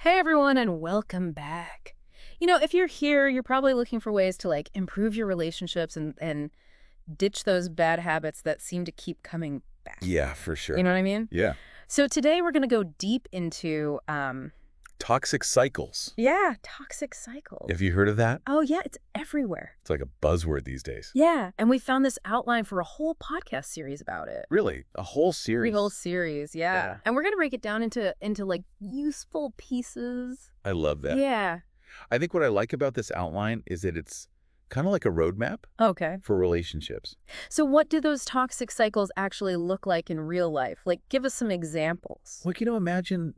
Hey everyone, and welcome back. If you're here, you're probably looking for ways to improve your relationships and ditch those bad habits that seem to keep coming back. Yeah, for You sure. know what I mean? Yeah. So today we're going to go deep into Toxic cycles. yeah, toxic cycles. Have you heard of that? Oh yeah, it's everywhere. It's like a buzzword these days. Yeah, and we found this outline for a whole podcast series about it. Really? A whole A whole series? series, yeah. Yeah. And we're going to break it down into useful pieces. I love that. Yeah. I think what I like about this outline is that it's kind of like a roadmap Okay. for relationships. So what do those toxic cycles actually look like in real life? Give us some examples. Like, imagine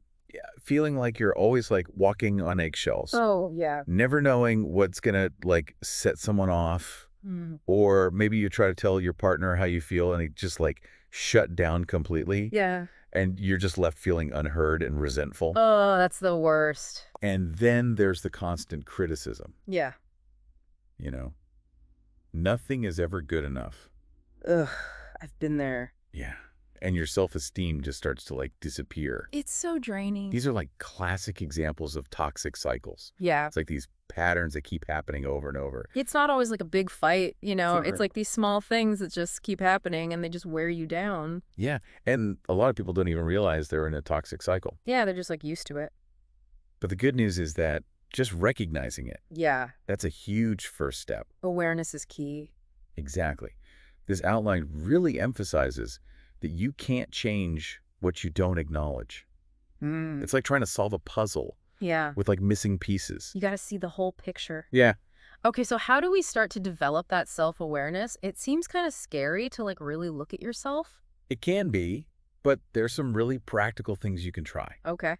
feeling like you're always like walking on eggshells, Oh, yeah. never knowing what's going to like set someone off. Mm. Or maybe you try to tell your partner how you feel and it just like shut down completely. Yeah. And you're just left feeling unheard and resentful. Oh, that's the worst. And then there's the constant criticism, Yeah. you know? Nothing is ever good enough. Ugh, I've been there. Yeah. And your self-esteem just starts to like disappear. It's so draining. These are like classic examples of toxic cycles. Yeah. It's like these patterns that keep happening over and over. It's not always like a big fight, Sure. It's like these small things that just keep happening and they just wear you down. Yeah. And a lot of people don't even realize they're in a toxic cycle. Yeah, they're just used to it. But the good news is that just recognizing it, Yeah. that's a huge first step. Awareness is key. Exactly. This outline really emphasizes that you can't change what you don't acknowledge. Mm. It's like trying to solve a puzzle Yeah. with like missing pieces. You got to see the whole picture. Yeah, Okay, so how do we start to develop that self-awareness? It seems kind of scary to really look at yourself. it can be, but there's some really practical things you can try. Okay.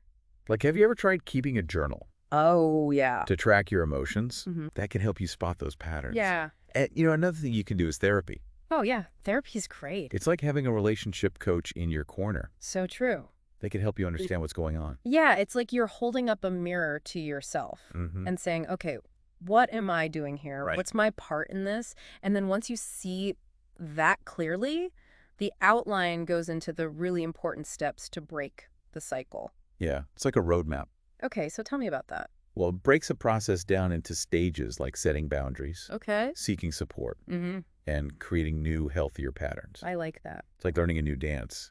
Like, have you ever tried keeping a journal Oh, yeah. to track your emotions? Mhm. That can help you spot those patterns. Yeah. And, another thing you can do is therapy. Oh, yeah. Therapy's great. It's like having a relationship coach in your corner. So true. They can help you understand what's going on. Yeah, it's like you're holding up a mirror to yourself Mm-hmm. and saying, okay, what am I doing here? Right. What's my part in this? And then once you see that clearly, the outline goes into the really important steps to break the cycle. Yeah, it's like a roadmap. Okay, so tell me about that. Well, it breaks a process down into stages like setting boundaries, Okay. seeking support, Mm-hmm. and creating new, healthier patterns. I like that. It's like learning a new dance.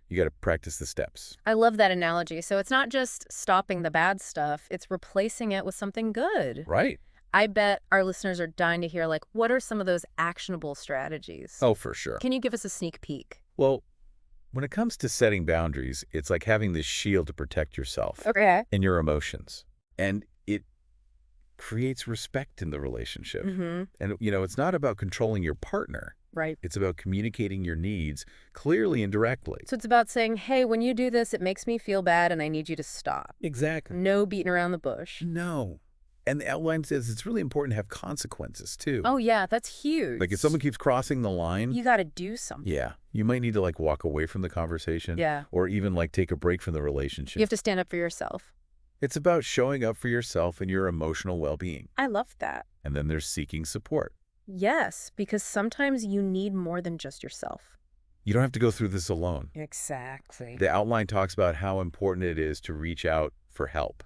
You got to practice the steps. I love that analogy. So it's not just stopping the bad stuff, it's replacing it with something good. Right. I bet our listeners are dying to hear, what are some of those actionable strategies? Oh, for sure. Can you give us a sneak peek? Well, when it comes to setting boundaries, it's like having this shield to protect yourself Okay. and your emotions. And it creates respect in the relationship. Mm-hmm. And, it's not about controlling your partner. Right. It's about communicating your needs clearly and directly. So it's about saying, hey, when you do this, it makes me feel bad and I need you to stop. Exactly. No beating around the bush. No. And the outline says it's really important to have consequences, too. Oh, yeah, that's huge. Like if someone keeps crossing the line, You got to do something. yeah, you might need to walk away from the conversation. Yeah. Or even take a break from the relationship. You have to stand up for yourself. It's about showing up for yourself and your emotional well-being. I love that. And then there's seeking support. Yes, because sometimes you need more than just yourself. You don't have to go through this alone. Exactly. The outline talks about how important it is to reach out for help,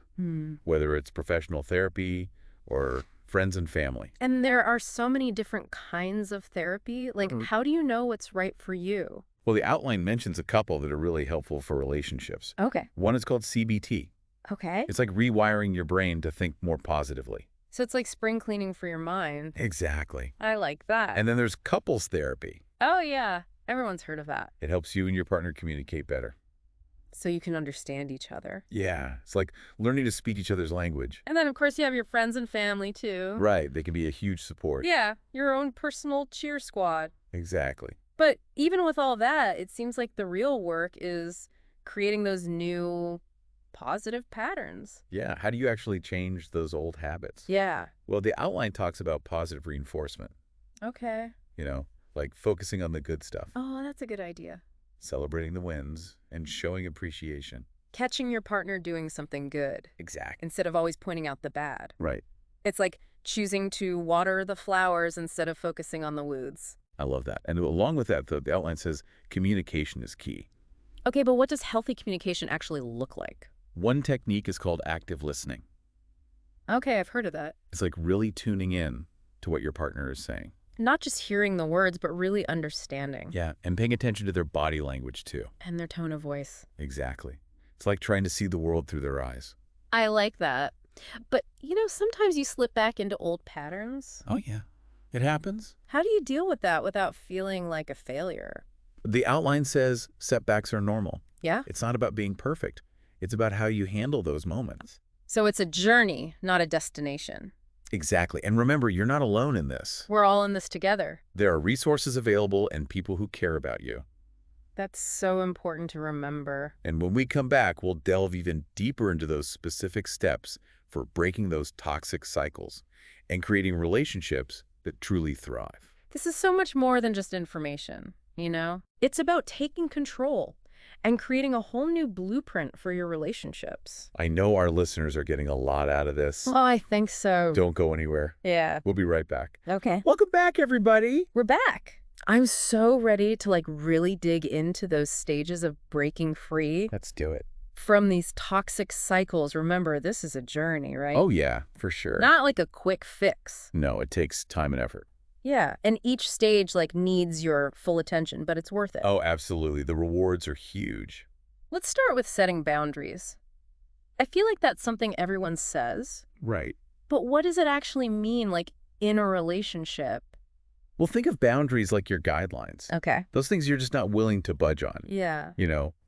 whether it's professional therapy or friends and family. And there are so many different kinds of therapy. How do you know what's right for you? Well, the outline mentions a couple that are really helpful for relationships. Okay. One is called CBT. Okay. It's like rewiring your brain to think more positively. So it's like spring cleaning for your mind. Exactly. I like that. And then there's couples therapy. Oh, yeah. Everyone's heard of that. It helps you and your partner communicate better. So you can understand each other. Yeah, it's like learning to speak each other's language. And then, of course, you have your friends and family, too. Right, they can be a huge support. Yeah, your own personal cheer squad. Exactly. But even with all that, it seems like the real work is creating those new positive patterns. Yeah, how do you actually change those old habits? Yeah. Well, the outline talks about positive reinforcement, Okay. like focusing on the good stuff, Oh, that's a good idea. celebrating the wins, and showing appreciation. Catching your partner doing something good Exactly. instead of always pointing out the bad. Right. It's like choosing to water the flowers instead of focusing on the weeds. I love that. And along with that, the outline says communication is key. Okay, but what does healthy communication actually look like? One technique is called active listening. Okay, I've heard of that. It's like really tuning in to what your partner is saying. Not just hearing the words, but really understanding. Yeah, and paying attention to their body language too. And their tone of voice. Exactly. It's like trying to see the world through their eyes. I like that. But, sometimes you slip back into old patterns. Oh, yeah. It happens. How do you deal with that without feeling like a failure? The outline says setbacks are normal. Yeah? It's not about being perfect. It's about how you handle those moments. So it's a journey, not a destination. Exactly. And remember, you're not alone in this. We're all in this together. There are resources available and people who care about you. That's so important to remember. And when we come back, we'll delve even deeper into those specific steps for breaking those toxic cycles and creating relationships that truly thrive. This is so much more than just information, It's about taking control and creating a whole new blueprint for your relationships. I know our listeners are getting a lot out of this. Oh, I think so. Don't go anywhere. Yeah. We'll be right back. Okay. Welcome back, everybody. We're back. I'm so ready to really dig into those stages of breaking free Let's do it. from these toxic cycles. Remember, this is a journey, right? Oh, yeah, for sure. Not like a quick fix. No, it takes time and effort. Yeah, and each stage needs your full attention, but it's worth it. Oh, absolutely. The rewards are huge. Let's start with setting boundaries. I feel like that's something everyone says, Right. but what does it actually mean, in a relationship? Well, think of boundaries like your guidelines. Okay. Those things you're just not willing to budge on. Yeah.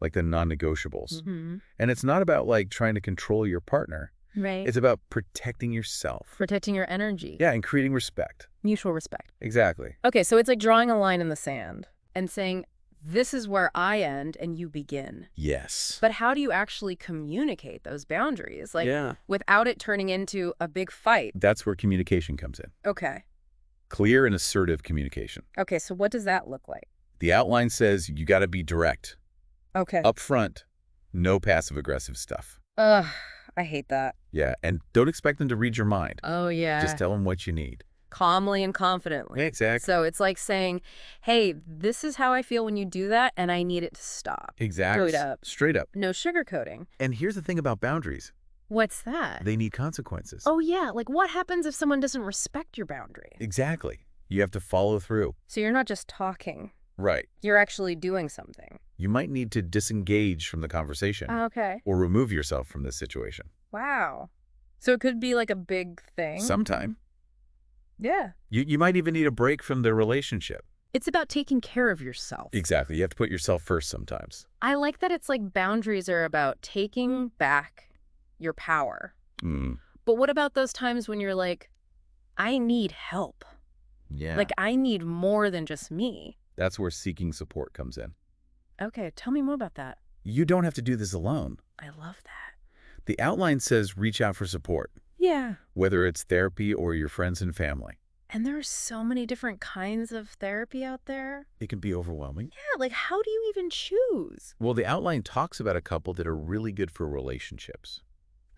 Like the non-negotiables. Mm-hmm. And it's not about trying to control your partner. Right. It's about protecting yourself. Protecting your energy. Yeah, and creating respect. Mutual respect. Exactly. Okay, so it's like drawing a line in the sand and saying, this is where I end and you begin. Yes. But how do you actually communicate those boundaries? Yeah. Without it turning into a big fight? That's where communication comes in. Okay. Clear and assertive communication. Okay, so what does that look like? The outline says you got to be direct. Okay. Upfront, no passive-aggressive stuff. Ugh, I hate that. Yeah, and don't expect them to read your mind. Oh, yeah. Just tell them what you need. Calmly and confidently. Exactly. So it's like saying, hey, this is how I feel when you do that, and I need it to stop. Exactly. Straight up. Straight up. No sugarcoating. And here's the thing about boundaries. What's that? They need consequences. Oh, yeah. What happens if someone doesn't respect your boundary? Exactly. You have to follow through. So you're not just talking. Right. You're actually doing something. You might need to disengage from the conversation Okay. or remove yourself from this situation. Wow. So it could be a big thing. Sometime. Yeah. You might even need a break from the relationship. It's about taking care of yourself. Exactly. You have to put yourself first sometimes. I like that it's boundaries are about taking back your power. Mm. But what about those times when you're I need help? Yeah. I need more than just me. That's where seeking support comes in. Okay, tell me more about that. You don't have to do this alone. I love that. The outline says reach out for support, Yeah. whether it's therapy or your friends and family. And there are so many different kinds of therapy out there. It can be overwhelming. Yeah, how do you even choose? Well, the outline talks about a couple that are really good for relationships.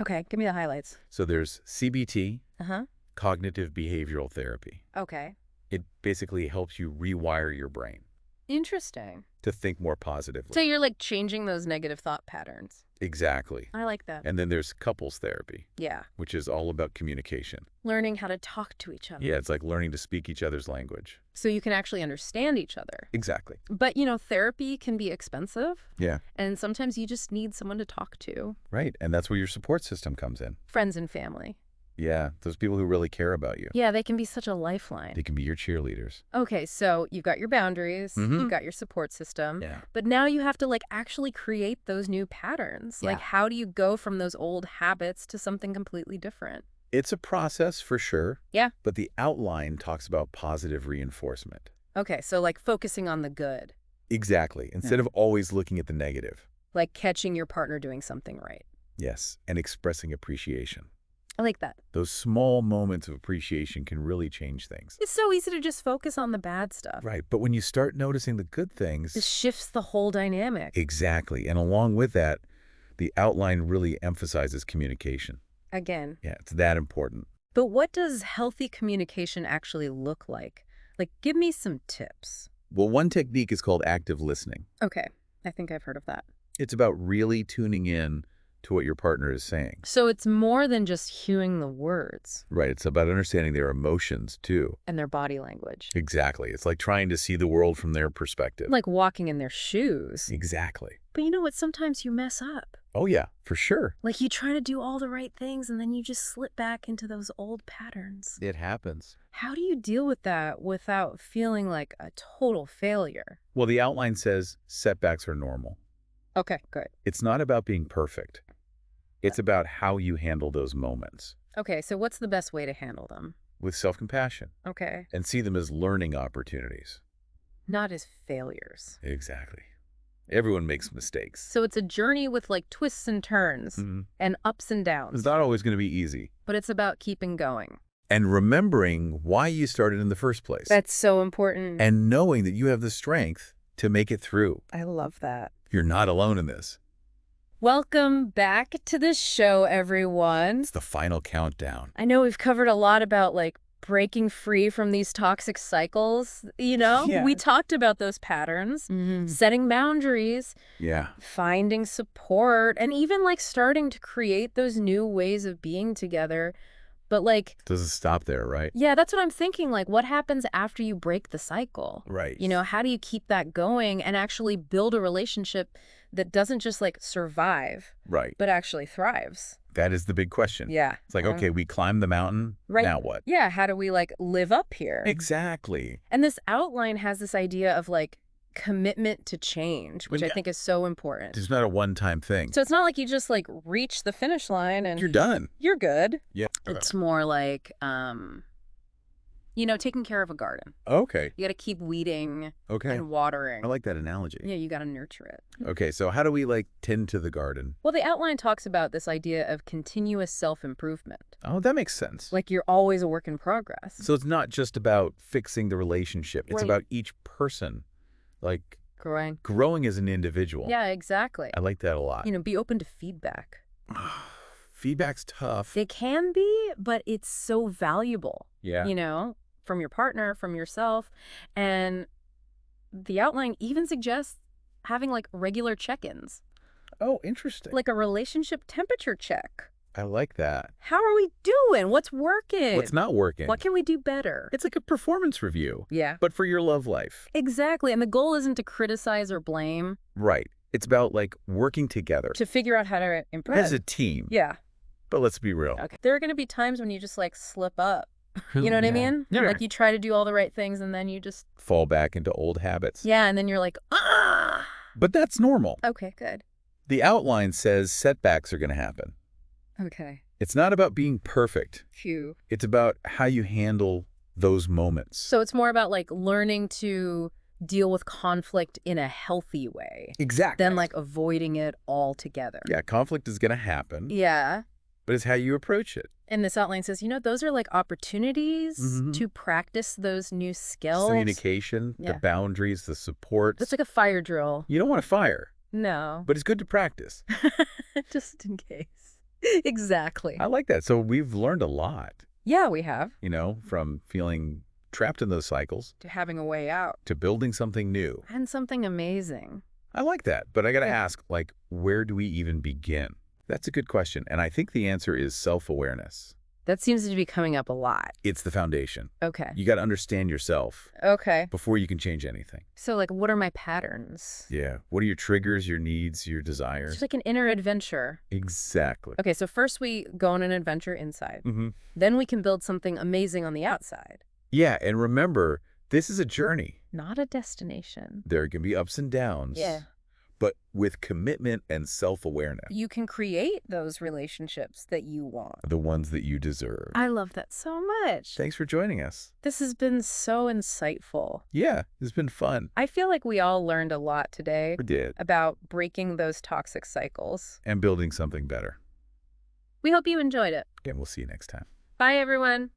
Okay, give me the highlights. So there's CBT, Uh-huh. cognitive behavioral therapy. Okay. It basically helps you rewire your brain Interesting. to think more positively. So you're changing those negative thought patterns. Exactly. I like that. And then there's couples therapy, Yeah. which is all about communication. Learning how to talk to each other. Yeah, it's like learning to speak each other's language. So you can actually understand each other. Exactly. But, therapy can be expensive. Yeah. And sometimes you just need someone to talk to. Right. And that's where your support system comes in. Friends and family. Yeah. Those people who really care about you. Yeah, they can be such a lifeline. They can be your cheerleaders. Okay, so you've got your boundaries, Mhm. you've got your support system, Yeah. but now you have to actually create those new patterns. Yeah. How do you go from those old habits to something completely different? It's a process for sure. Yeah. But the outline talks about positive reinforcement. Okay, so focusing on the good, Exactly. Instead of always looking at the negative. catching your partner doing something right. Yes. And expressing appreciation. I like that. Those small moments of appreciation can really change things. It's so easy to just focus on the bad stuff. Right. But when you start noticing the good things. This shifts the whole dynamic. Exactly. And along with that, the outline really emphasizes communication. Again. Yeah, it's that important. But what does healthy communication actually look like? Give me some tips. Well, one technique is called active listening. Okay, I think I've heard of that. It's about really tuning in to what your partner is saying. So it's more than just hearing the words Right. It's about understanding their emotions, too. and their body language. Exactly. It's like trying to see the world from their perspective. Like walking in their shoes. Exactly. But you know what? Sometimes you mess up. Oh, yeah, for sure. Like you try to do all the right things and then you just slip back into those old patterns. It happens. How do you deal with that without feeling like a total failure? Well, the outline says setbacks are normal. Okay, good. It's not about being perfect. It's about how you handle those moments Okay, so what's the best way to handle them? with self-compassion Okay. and see them as learning opportunities. Not as failures. Exactly. Everyone makes mistakes. So it's a journey with like twists and turns and ups and It's downs, not always going to be easy. but it's about keeping going. And remembering why you started in the first place. That's so important. And knowing that you have the strength to make it through. I love that. You're not alone in this. Welcome back to the show, everyone. It's the final countdown. I know we've covered a lot about like breaking free from these toxic cycles, you know? Yeah. We talked about those patterns, setting boundaries, Yeah. finding support, and even like starting to create those new ways of being together. But like, Doesn't stop there, right? yeah, that's what I'm thinking. Like, what happens after you break the cycle? Right. You know, how do you keep that going and actually build a relationship that doesn't just like survive, Right. but actually thrives? That is the big question. Yeah. It's like, okay, we climbed the mountain. Right. Now what? Yeah, how do we like live up here? Exactly. And this outline has this idea of like commitment to change, which I Yeah. think is so important. It's not a one-time thing. So it's not like you just like reach the finish line and You're done. you're good. Yeah. It's more like, you know, taking care of a garden. Okay. You got to keep weeding Okay. and watering. I like that analogy. Yeah, you got to nurture it. Okay, so how do we like tend to the garden? Well, the outline talks about this idea of continuous self-improvement. Oh, that makes sense. Like you're always a work in progress. So it's not just about fixing the relationship. It's Right. about each person, like Growing. growing as an individual. Yeah, exactly. I like that a lot. You know, be open to feedback. Feedback's tough. They can be, but it's so valuable. Yeah. You know, from your partner, from yourself. And the outline even suggests having like regular check-ins, Oh, interesting. like a relationship temperature check. I like that. How are we doing? What's working? What's not working? What can we do better? It's like a performance review, Yeah. but for your love life. Exactly. And the goal isn't to criticize or blame, Right. It's about like working together to figure out how to improve. as a team. Yeah. But let's be real. Okay. There are going to be times when you just like slip up. You know what I mean? Yeah. Like you try to do all the right things and then you just, Fall back into old habits. yeah. And then you're like, ah. But that's normal. Okay, good. The outline says setbacks are going to happen. Okay. It's not about being perfect. Phew. It's about how you handle those moments. So it's more about like learning to deal with conflict in a healthy way Exactly. than like avoiding it altogether. Yeah, conflict is going to happen, Yeah. but it's how you approach it. And this outline says, you know, those are like opportunities Mhm. to practice those new skills. Communication, the Yeah. boundaries, the support. It's like a fire drill. You don't want to fire, No. but it's good to practice. Just in case. Exactly. I like that. So we've learned a lot, Yeah, we have. from feeling trapped in those cycles To having a way out. to building something new. And something amazing. I like that. But I got to Yeah. ask, like, where do we even begin? That's a good question. And I think the answer is self-awareness. That seems to be coming up a lot. It's the foundation. Okay. You got to understand yourself Okay. before you can change anything. So like, what are my patterns? Yeah. What are your triggers, your needs, your It's desires? just like an inner adventure. Exactly. Okay, so first we go on an adventure inside. Mm-hmm. Then we can build something amazing on the outside. Yeah. And remember, this is a journey. Not a destination. There can be ups and downs. Yeah. But with commitment and self-awareness, You can create those relationships that you want. the ones that you deserve. I love that so much. Thanks for joining us. This has been so insightful. Yeah, it's been fun. I feel like we all learned a lot today We did. about breaking those toxic cycles. And building something better. We hope you enjoyed it. And we'll see you next time. Bye, everyone.